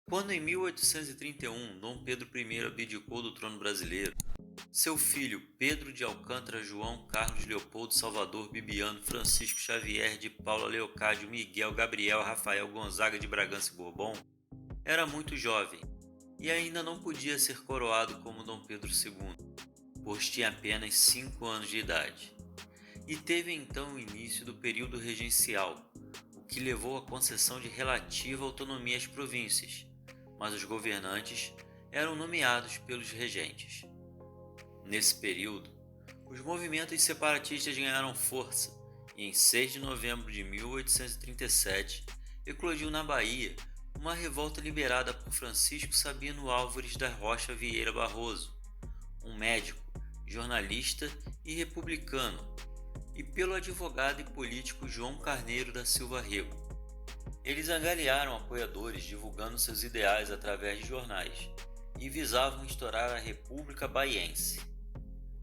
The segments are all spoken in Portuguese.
Quando em 1831 Dom Pedro I abdicou do trono brasileiro, seu filho Pedro de Alcântara, João Carlos Leopoldo Salvador Bibiano Francisco Xavier de Paula Leocádio Miguel Gabriel Rafael Gonzaga de Bragança e Bourbon era muito jovem e ainda não podia ser coroado como Dom Pedro II, pois tinha apenas 5 anos de idade. E teve então o início do período regencial, o que levou à concessão de relativa autonomia às províncias, mas os governantes eram nomeados pelos regentes. Nesse período, os movimentos separatistas ganharam força e em 6 de novembro de 1837 eclodiu na Bahia uma revolta liderada por Francisco Sabino Álvares da Rocha Vieira Barroso, um médico, jornalista e republicano, e pelo advogado e político João Carneiro da Silva Rego. Eles angariaram apoiadores divulgando seus ideais através de jornais e visavam instaurar a República Baiense.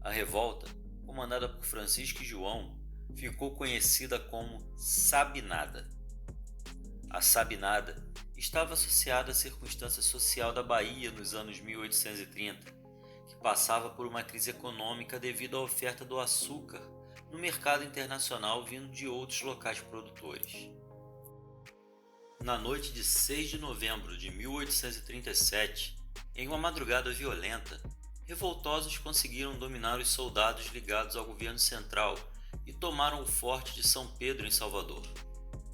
A revolta, comandada por Francisco e João, ficou conhecida como Sabinada. A Sabinada estava associada à circunstância social da Bahia nos anos 1830, que passava por uma crise econômica devido à oferta do açúcar no mercado internacional vindo de outros locais produtores. Na noite de 6 de novembro de 1837, em uma madrugada violenta, revoltosos conseguiram dominar os soldados ligados ao governo central e tomaram o forte de São Pedro em Salvador.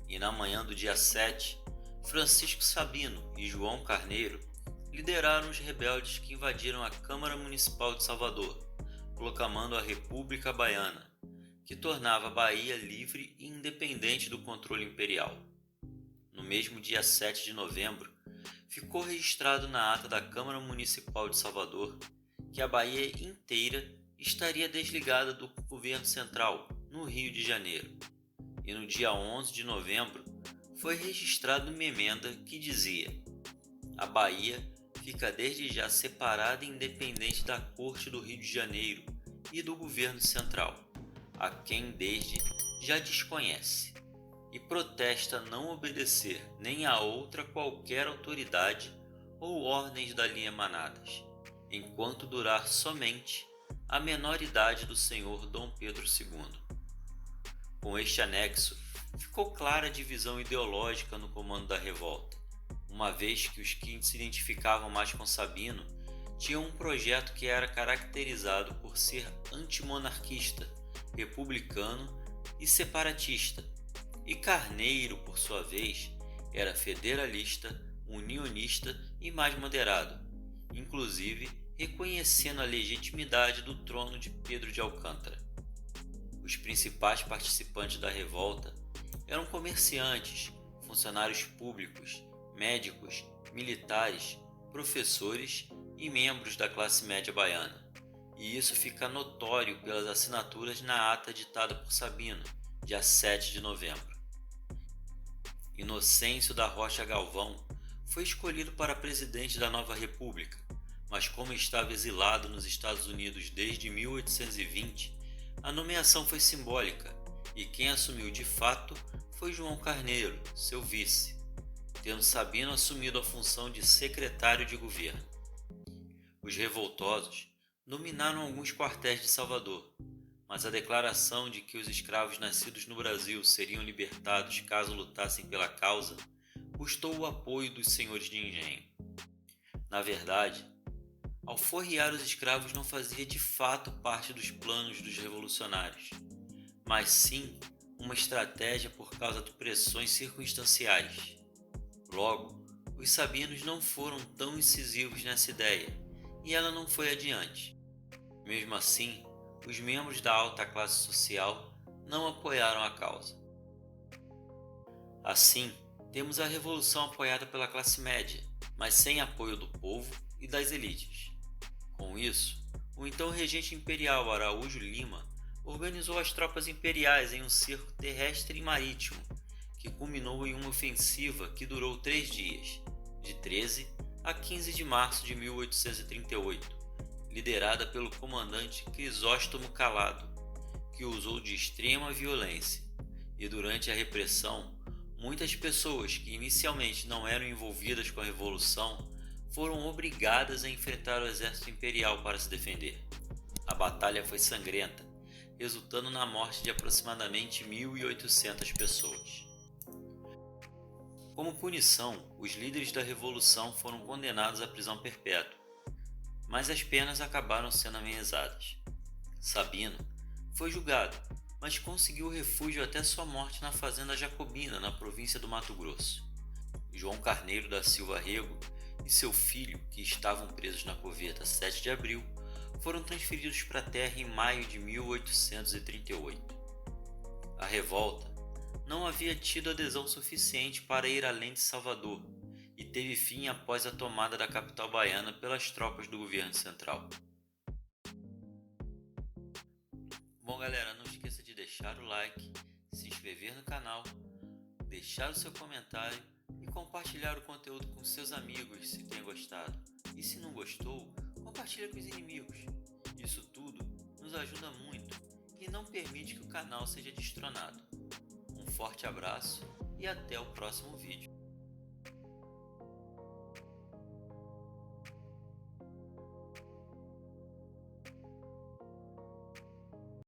E na manhã do dia 7, Francisco Sabino e João Carneiro lideraram os rebeldes que invadiram a Câmara Municipal de Salvador, proclamando a República Baiana, que tornava a Bahia livre e independente do controle imperial. No mesmo dia 7 de novembro, ficou registrado na ata da Câmara Municipal de Salvador que a Bahia inteira estaria desligada do governo central, no Rio de Janeiro. E no dia 11 de novembro, foi registrada uma emenda que dizia: a Bahia fica desde já separada e independente da Corte do Rio de Janeiro e do governo central, a quem desde já desconhece, e protesta não obedecer nem a outra qualquer autoridade ou ordens dali emanadas, enquanto durar somente a menor idade do senhor Dom Pedro II. Com este anexo, ficou clara a divisão ideológica no comando da revolta, uma vez que os que se identificavam mais com Sabino tinham um projeto que era caracterizado por ser antimonarquista, republicano e separatista, e Carneiro, por sua vez, era federalista, unionista e mais moderado, inclusive reconhecendo a legitimidade do trono de Pedro de Alcântara. Os principais participantes da revolta eram comerciantes, funcionários públicos, médicos, militares, professores e membros da classe média baiana. E isso fica notório pelas assinaturas na ata ditada por Sabino, dia 7 de novembro. Inocêncio da Rocha Galvão foi escolhido para presidente da nova república, mas como estava exilado nos Estados Unidos desde 1820, a nomeação foi simbólica e quem assumiu de fato foi João Carneiro, seu vice, tendo Sabino assumido a função de secretário de governo. Os revoltosos dominaram alguns quartéis de Salvador, mas a declaração de que os escravos nascidos no Brasil seriam libertados caso lutassem pela causa custou o apoio dos senhores de engenho. Na verdade, alforriar os escravos não fazia de fato parte dos planos dos revolucionários, mas sim uma estratégia por causa de pressões circunstanciais. Logo, os sabinos não foram tão incisivos nessa ideia e ela não foi adiante. Mesmo assim, os membros da alta classe social não apoiaram a causa. Assim, temos a revolução apoiada pela classe média, mas sem apoio do povo e das elites. Com isso, o então regente imperial Araújo Lima organizou as tropas imperiais em um cerco terrestre e marítimo, que culminou em uma ofensiva que durou 3 dias, de 13 a 15 de março de 1838, liderada pelo comandante Crisóstomo Calado, que usou de extrema violência, e durante a repressão, Muitas pessoas que inicialmente não eram envolvidas com a revolução foram obrigadas a enfrentar o exército imperial para se defender. A batalha foi sangrenta, resultando na morte de aproximadamente 1.800 pessoas. Como punição, os líderes da revolução foram condenados à prisão perpétua, mas as penas acabaram sendo amenizadas. Sabino foi julgado, mas conseguiu refúgio até sua morte na fazenda Jacobina, na província do Mato Grosso. João Carneiro da Silva Rego e seu filho, que estavam presos na Coveta 7 de abril, foram transferidos para a terra em maio de 1838. A revolta não havia tido adesão suficiente para ir além de Salvador e teve fim após a tomada da capital baiana pelas tropas do governo central. Bom, galera, não esqueça de deixar o like, se inscrever no canal, deixar o seu comentário e compartilhar o conteúdo com seus amigos se tem gostado. E se não gostou, compartilha com os inimigos. Isso tudo nos ajuda muito e não permite que o canal seja destronado. Um forte abraço e até o próximo vídeo.